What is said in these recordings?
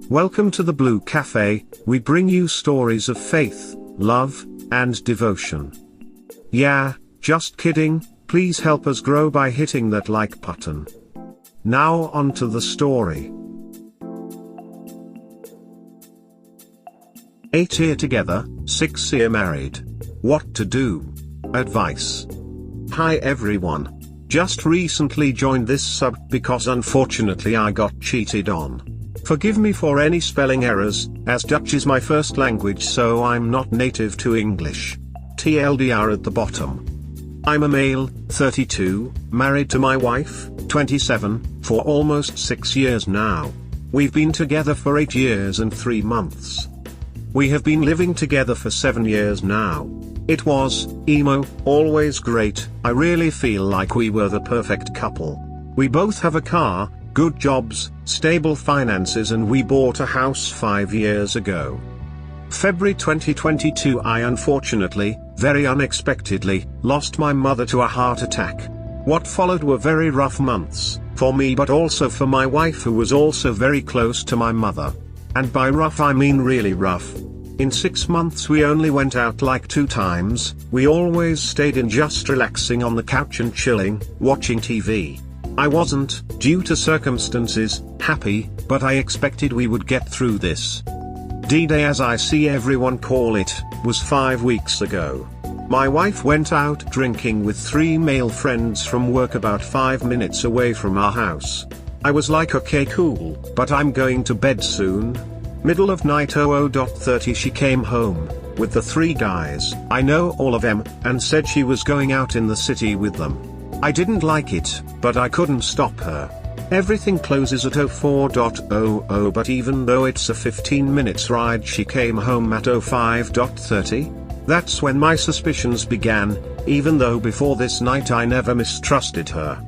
Welcome to the Blue Cafe. We bring you stories of faith, love, and devotion. Yeah, just kidding, please help us grow by hitting that like button. Now on to the story. 8 year together, 6 year married. What to do? Advice. Hi everyone. Just recently joined this sub because unfortunately I got cheated on. Forgive me for any spelling errors, as Dutch is my first language so I'm not native to English. TLDR at the bottom. I'm a male, 32, married to my wife, 27, for almost 6 years now. We've been together for 8 years and 3 months. We have been living together for 7 years now. It was, always great. I really feel like we were the perfect couple. We both have a car, good jobs, stable finances, and we bought a house 5 years ago. February 2022 I unfortunately, very unexpectedly, lost my mother to a heart attack. What followed were very rough months, for me but also for my wife, who was also very close to my mother. And by rough I mean really rough. In 6 months we only went out like 2 times, we always stayed in just relaxing on the couch and chilling, watching TV. I wasn't, due to circumstances, happy, but I expected we would get through this. D-Day, as I see everyone call it, was 5 weeks ago. My wife went out drinking with 3 male friends from work about 5 minutes away from our house. I was like, okay cool, but I'm going to bed soon. Middle of night 00:30 she came home, with the 3 guys, I know all of them, and said she was going out in the city with them. I didn't like it, but I couldn't stop her. Everything closes at 04:00, but even though it's a 15 minutes ride she came home at 05:30. That's when my suspicions began, even though before this night I never mistrusted her.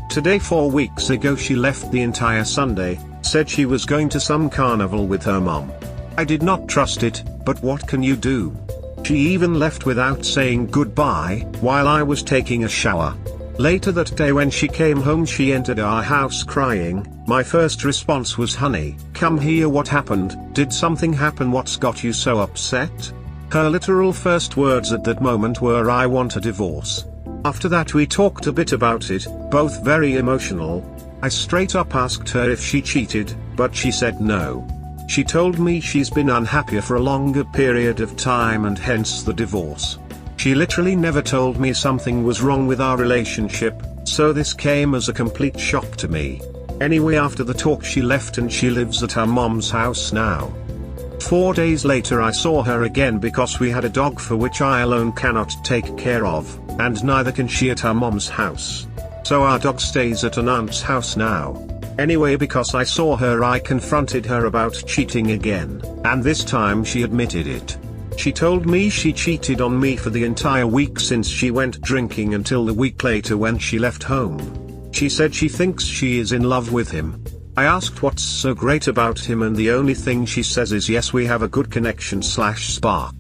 Today 4 weeks ago she left the entire Sunday, said she was going to some carnival with her mom. I did not trust it, but what can you do? She even left without saying goodbye, while I was taking a shower. Later that day when she came home she entered our house crying. My first response was, honey, come here, what happened? Did something happen? What's got you so upset? Her literal first words at that moment were, I want a divorce. After that we talked a bit about it, both very emotional. I straight up asked her if she cheated, but she said no. She told me she's been unhappy for a longer period of time and hence the divorce. She literally never told me something was wrong with our relationship, so this came as a complete shock to me. Anyway, after the talk she left and she lives at her mom's house now. 4 days later I saw her again because we had a dog for which I alone cannot take care of, and neither can she at her mom's house. So our dog stays at an aunt's house now. Anyway, because I saw her I confronted her about cheating again, and this time she admitted it. She told me she cheated on me for the entire week since she went drinking until the week later when she left home. She said she thinks she is in love with him. I asked what's so great about him, and the only thing she says is yes, we have a good connection/spark.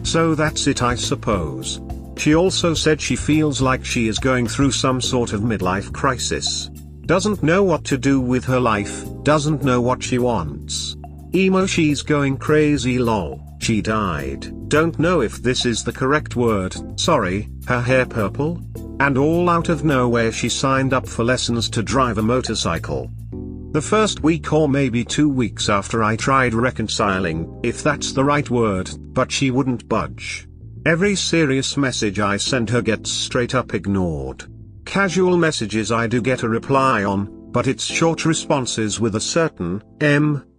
So that's it, I suppose. She also said she feels like she is going through some sort of midlife crisis. Doesn't know what to do with her life, doesn't know what she wants. She's going crazy lol. She died, don't know if this is the correct word, sorry, her hair purple? And all out of nowhere she signed up for lessons to drive a motorcycle. The first week or maybe 2 weeks after I tried reconciling, if that's the right word, but she wouldn't budge. Every serious message I send her gets straight up ignored. Casual messages I do get a reply on, but it's short responses with a certain,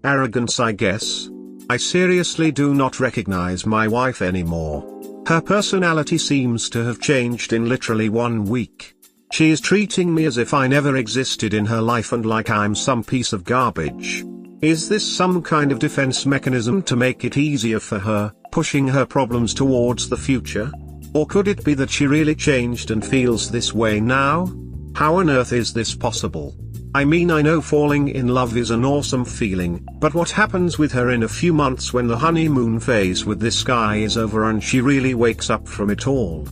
arrogance I guess. I seriously do not recognize my wife anymore. Her personality seems to have changed in literally 1 week. She is treating me as if I never existed in her life and like I'm some piece of garbage. Is this some kind of defense mechanism to make it easier for her, pushing her problems towards the future? Or could it be that she really changed and feels this way now? How on earth is this possible? I mean, I know falling in love is an awesome feeling, but what happens with her in a few months when the honeymoon phase with this guy is over and she really wakes up from it all?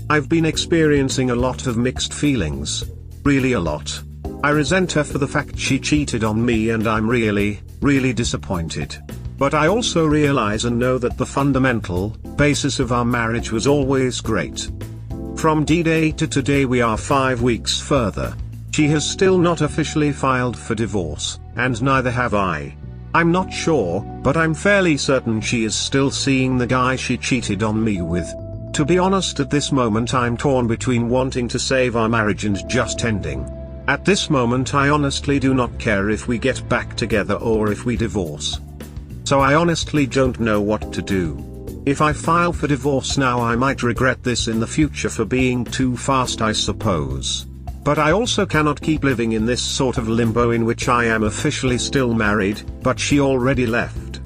I've been experiencing a lot of mixed feelings. Really a lot. I resent her for the fact she cheated on me, and I'm really, really disappointed. But I also realize and know that the fundamental basis of our marriage was always great. From D-Day to today we are 5 weeks further. She has still not officially filed for divorce, and neither have I. I'm not sure, but I'm fairly certain she is still seeing the guy she cheated on me with. To be honest, at this moment I'm torn between wanting to save our marriage and just ending. At this moment I honestly do not care if we get back together or if we divorce. So I honestly don't know what to do. If I file for divorce now I might regret this in the future for being too fast, I suppose. But I also cannot keep living in this sort of limbo in which I am officially still married, but she already left.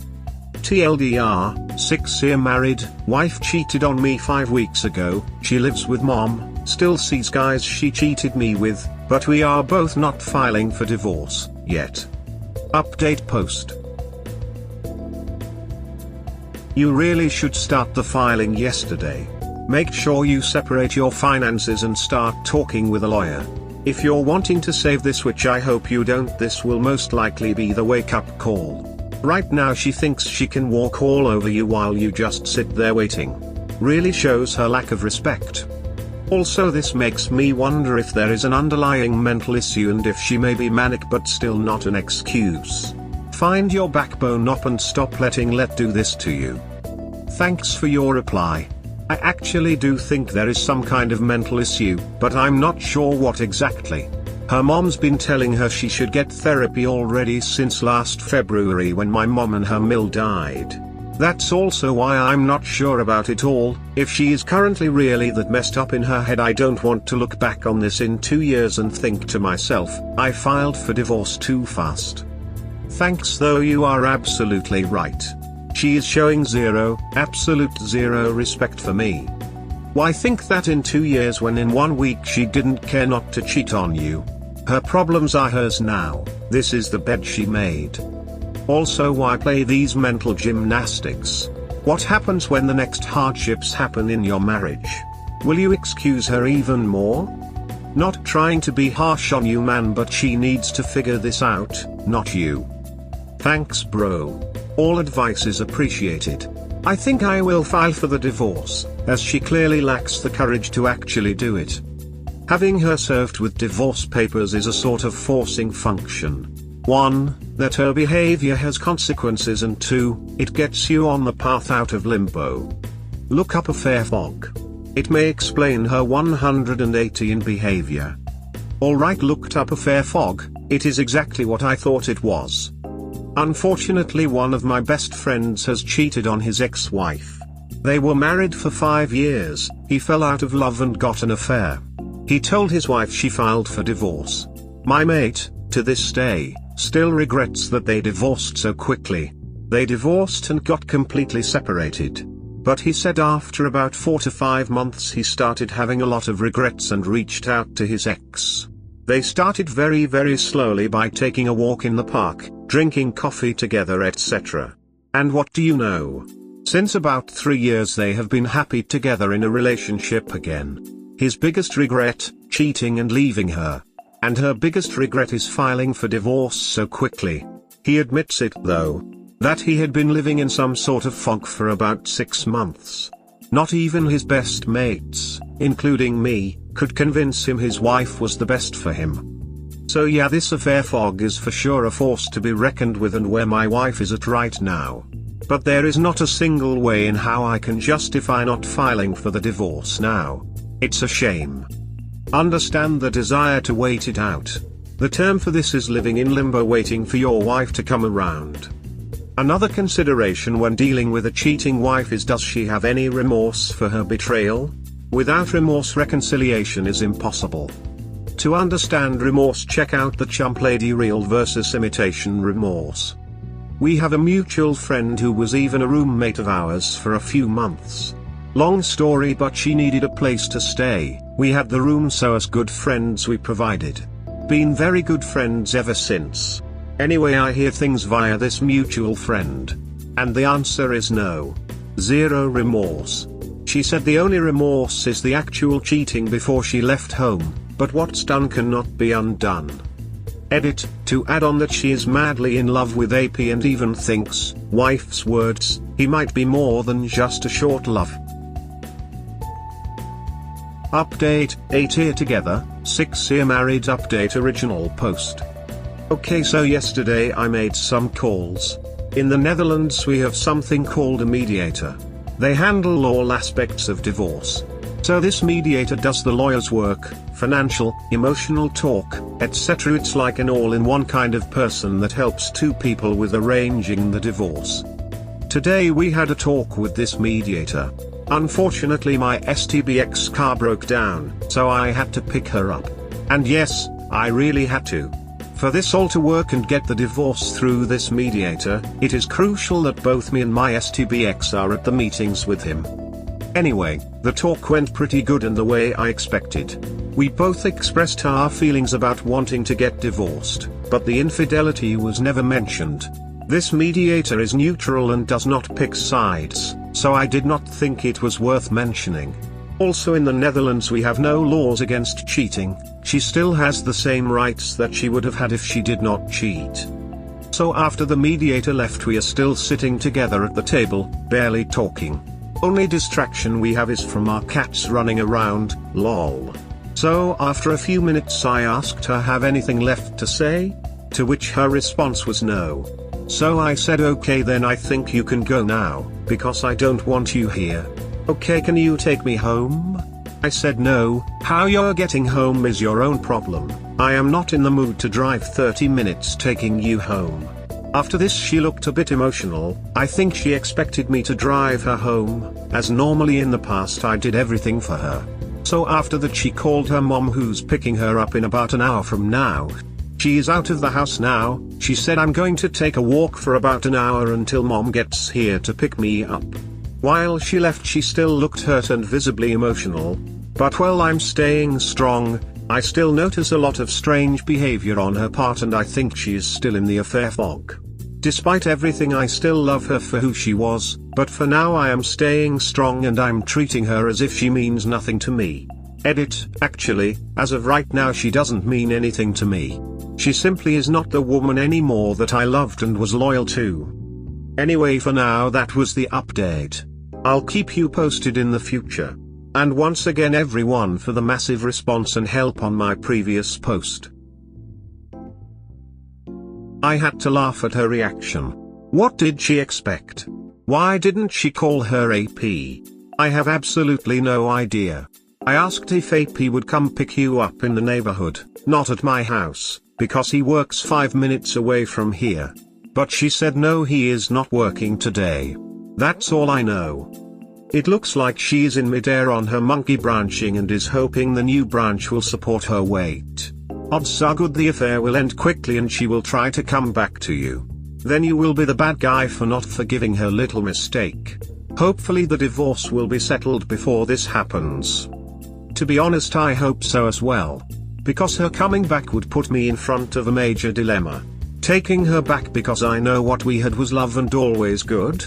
TLDR, 6-year married, wife cheated on me 5 weeks ago, she lives with mom, still sees guys she cheated me with, but we are both not filing for divorce yet. Update post. You really should start the filing yesterday. Make sure you separate your finances and start talking with a lawyer. If you're wanting to save this, which I hope you don't, this will most likely be the wake-up call. Right now she thinks she can walk all over you while you just sit there waiting. Really shows her lack of respect. Also, this makes me wonder if there is an underlying mental issue and if she may be manic, but still not an excuse. Find your backbone up and stop letting let do this to you. Thanks for your reply. I actually do think there is some kind of mental issue, but I'm not sure what exactly. Her mom's been telling her she should get therapy already since last February when my mom and her mill died. That's also why I'm not sure about it all. If she is currently really that messed up in her head, I don't want to look back on this in 2 years and think to myself, I filed for divorce too fast. Thanks though, you are absolutely right. She is showing absolute zero respect for me. Why think that in 2 years when in 1 week she didn't care not to cheat on you? Her problems are hers now, this is the bed she made. Also, why play these mental gymnastics? What happens when the next hardships happen in your marriage? Will you excuse her even more? Not trying to be harsh on you, man, but she needs to figure this out, not you. Thanks, bro. All advice is appreciated. I think I will file for the divorce, as she clearly lacks the courage to actually do it. Having her served with divorce papers is a sort of forcing function. 1, that her behavior has consequences, and 2, it gets you on the path out of limbo. Look up a fair fog. It may explain her 180 in behavior. Alright, looked up a fair fog, it is exactly what I thought it was. Unfortunately, one of my best friends has cheated on his ex-wife. They were married for 5 years, he fell out of love and got an affair. He told his wife, she filed for divorce. My mate, to this day, still regrets that they divorced so quickly. They divorced and got completely separated. But he said after about 4 to 5 months he started having a lot of regrets and reached out to his ex. They started very slowly by taking a walk in the park, drinking coffee together, etc. And what do you know? Since about 3 years they have been happy together in a relationship again. His biggest regret, cheating and leaving her. And her biggest regret is filing for divorce so quickly. He admits it though, that he had been living in some sort of fog for about 6 months. Not even his best mates, including me, could convince him his wife was the best for him. So yeah, this affair fog is for sure a force to be reckoned with, and where my wife is at right now. But there is not a single way in how I can justify not filing for the divorce now. It's a shame. Understand the desire to wait it out. The term for this is living in limbo, waiting for your wife to come around. Another consideration when dealing with a cheating wife is, does she have any remorse for her betrayal? Without remorse, reconciliation is impossible. To understand remorse, check out the Chump Lady Real versus Imitation Remorse. We have a mutual friend who was even a roommate of ours for a few months. Long story, but she needed a place to stay. We had the room, so as good friends we provided. Been very good friends ever since. Anyway, I hear things via this mutual friend. And the answer is no. Zero remorse. She said the only remorse is the actual cheating before she left home, but what's done cannot be undone. Edit, to add on that she is madly in love with AP and even thinks, wife's words, he might be more than just a short love. Update, 8 year together, 6 year married. Update original post. Okay, so yesterday I made some calls. In the Netherlands we have something called a mediator. They handle all aspects of divorce. So this mediator does the lawyer's work, financial, emotional talk, etc. It's like an all-in-one kind of person that helps two people with arranging the divorce. Today we had a talk with this mediator. Unfortunately my STBX car broke down, so I had to pick her up. And yes, I really had to. For this all to work and get the divorce through this mediator, it is crucial that both me and my STBX are at the meetings with him. Anyway, the talk went pretty good in the way I expected. We both expressed our feelings about wanting to get divorced, but the infidelity was never mentioned. This mediator is neutral and does not pick sides, so I did not think it was worth mentioning. Also in the Netherlands we have no laws against cheating. She still has the same rights that she would have had if she did not cheat. So after the mediator left we are still sitting together at the table, barely talking. Only distraction we have is from our cats running around, lol. So after a few minutes I asked her have anything left to say? To which her response was no. So I said okay then I think you can go now, because I don't want you here. Okay, can you take me home? I said no, how you're getting home is your own problem. I am not in the mood to drive 30 minutes taking you home. After this she looked a bit emotional. I think she expected me to drive her home, as normally in the past I did everything for her. So after that she called her mom who's picking her up in about an hour from now. She is out of the house now. She said I'm going to take a walk for about an hour until mom gets here to pick me up. While she left she still looked hurt and visibly emotional. But while I'm staying strong, I still notice a lot of strange behavior on her part and I think she is still in the affair fog. Despite everything I still love her for who she was, but for now I am staying strong and I'm treating her as if she means nothing to me. Edit, actually, as of right now she doesn't mean anything to me. She simply is not the woman anymore that I loved and was loyal to. Anyway, for now that was the update. I'll keep you posted in the future. And once again everyone for the massive response and help on my previous post. I had to laugh at her reaction. What did she expect? Why didn't she call her AP? I have absolutely no idea. I asked if AP would come pick you up in the neighborhood, not at my house, because he works 5 minutes away from here. But she said no, he is not working today. That's all I know. It looks like she is in midair on her monkey branching and is hoping the new branch will support her weight. Odds are good the affair will end quickly and she will try to come back to you. Then you will be the bad guy for not forgiving her little mistake. Hopefully the divorce will be settled before this happens. To be honest, I hope so as well. Because her coming back would put me in front of a major dilemma. Taking her back because I know what we had was love and always good?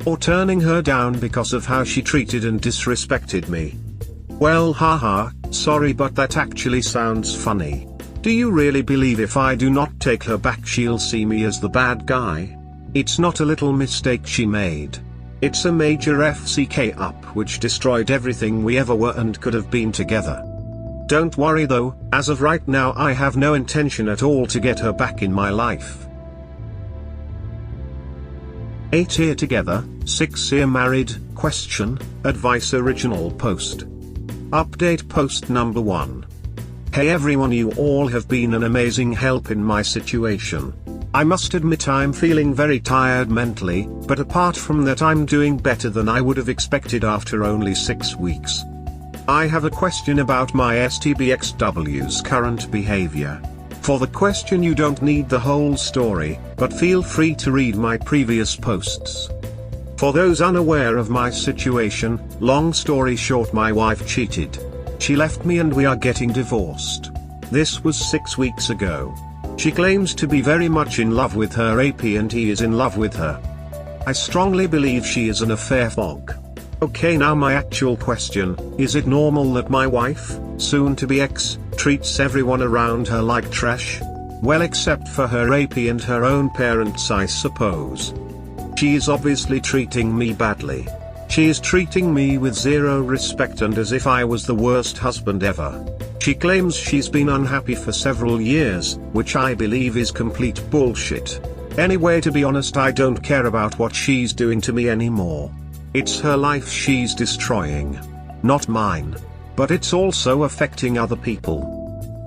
Or turning her down because of how she treated and disrespected me? Well, haha, sorry, but that actually sounds funny. Do you really believe if I do not take her back she'll see me as the bad guy? It's not a little mistake she made. It's a major FCK up which destroyed everything we ever were and could have been together. Don't worry though, as of right now I have no intention at all to get her back in my life. 8 year together, 6 year married, question, advice original post. Update post number 1. Hey everyone, you all have been an amazing help in my situation. I must admit I'm feeling very tired mentally, but apart from that I'm doing better than I would have expected after only 6 weeks. I have a question about my STBXW's current behavior. For the question you don't need the whole story, but feel free to read my previous posts. For those unaware of my situation, long story short, my wife cheated. She left me and we are getting divorced. This was 6 weeks ago. She claims to be very much in love with her AP and he is in love with her. I strongly believe she is an affair fog. Okay, now my actual question, is it normal that my wife, soon to be ex, treats everyone around her like trash? Well, except for her AP and her own parents, I suppose. She is obviously treating me badly. She is treating me with zero respect and as if I was the worst husband ever. She claims she's been unhappy for several years, which I believe is complete bullshit. Anyway, to be honest, I don't care about what she's doing to me anymore. It's her life she's destroying. Not mine. But it's also affecting other people.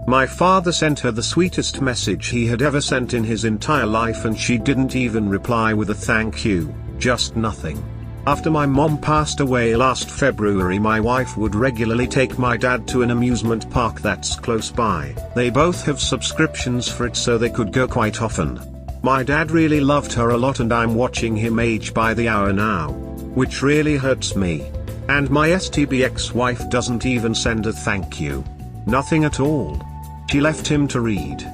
My father sent her the sweetest message he had ever sent in his entire life and she didn't even reply with a thank you, just nothing. After my mom passed away last February, my wife would regularly take my dad to an amusement park that's close by. They both have subscriptions for it, so they could go quite often. My dad really loved her a lot and I'm watching him age by the hour now. Which really hurts me. And my STB ex-wife doesn't even send a thank you. Nothing at all. She left him to read.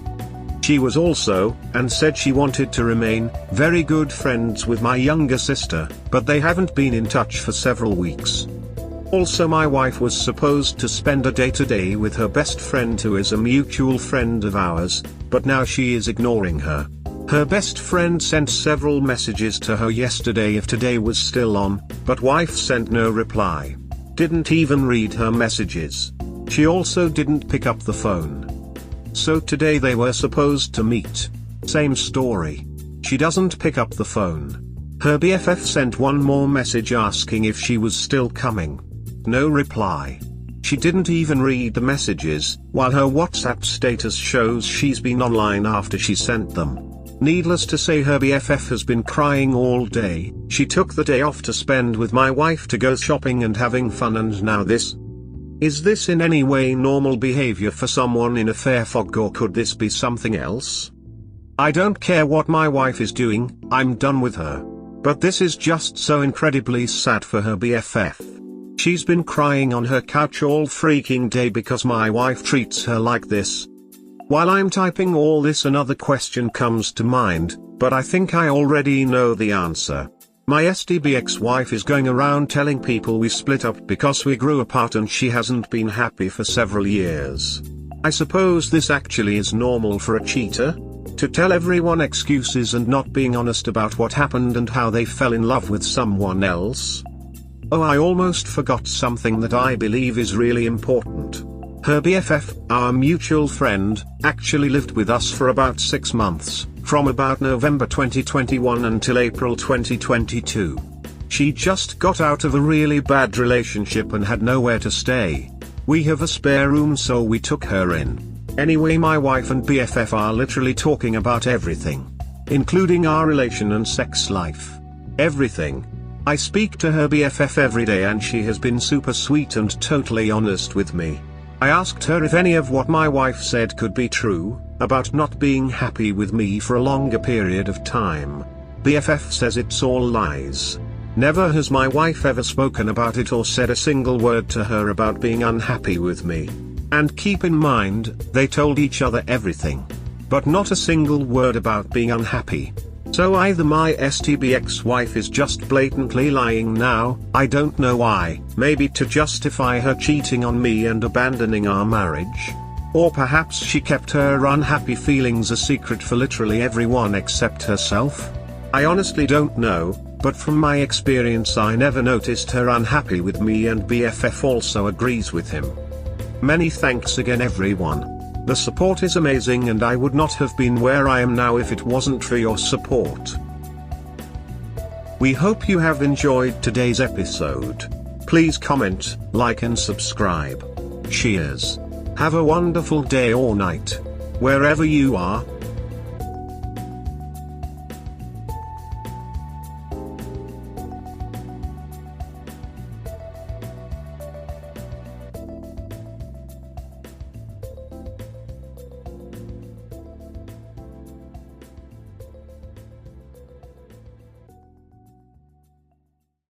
She was also, and said she wanted to remain, very good friends with my younger sister, but they haven't been in touch for several weeks. Also, my wife was supposed to spend a day today with her best friend who is a mutual friend of ours, but now she is ignoring her. Her best friend sent several messages to her yesterday if today was still on, but wife sent no reply. Didn't even read her messages. She also didn't pick up the phone. So today they were supposed to meet. Same story. She doesn't pick up the phone. Her BFF sent one more message asking if she was still coming. No reply. She didn't even read the messages, while her WhatsApp status shows she's been online after she sent them. Needless to say, her BFF has been crying all day. She took the day off to spend with my wife to go shopping and having fun, and now this? Is this in any way normal behavior for someone in a fair fog, or could this be something else? I don't care what my wife is doing, I'm done with her. But this is just so incredibly sad for her BFF. She's been crying on her couch all freaking day because my wife treats her like this. While I'm typing all this, another question comes to mind, but I think I already know the answer. My STB ex-wife is going around telling people we split up because we grew apart and she hasn't been happy for several years. I suppose this actually is normal for a cheater? To tell everyone excuses and not being honest about what happened and how they fell in love with someone else? Oh, I almost forgot something that I believe is really important. Her BFF, our mutual friend, actually lived with us for about 6 months. From about November 2021 until April 2022. She just got out of a really bad relationship and had nowhere to stay. We have a spare room, so we took her in. Anyway, my wife and BFF are literally talking about everything. Including our relation and sex life. Everything. I speak to her BFF every day and she has been super sweet and totally honest with me. I asked her if any of what my wife said could be true, about not being happy with me for a longer period of time. BFF says it's all lies. Never has my wife ever spoken about it or said a single word to her about being unhappy with me. And keep in mind, they told each other everything. But not a single word about being unhappy. So either my STB ex-wife is just blatantly lying now, I don't know why, maybe to justify her cheating on me and abandoning our marriage. Or perhaps she kept her unhappy feelings a secret for literally everyone except herself. I honestly don't know, but from my experience I never noticed her unhappy with me, and BFF also agrees with him. Many thanks again, everyone. The support is amazing and I would not have been where I am now if it wasn't for your support. We hope you have enjoyed today's episode. Please comment, like and subscribe. Cheers. Have a wonderful day or night. Wherever you are.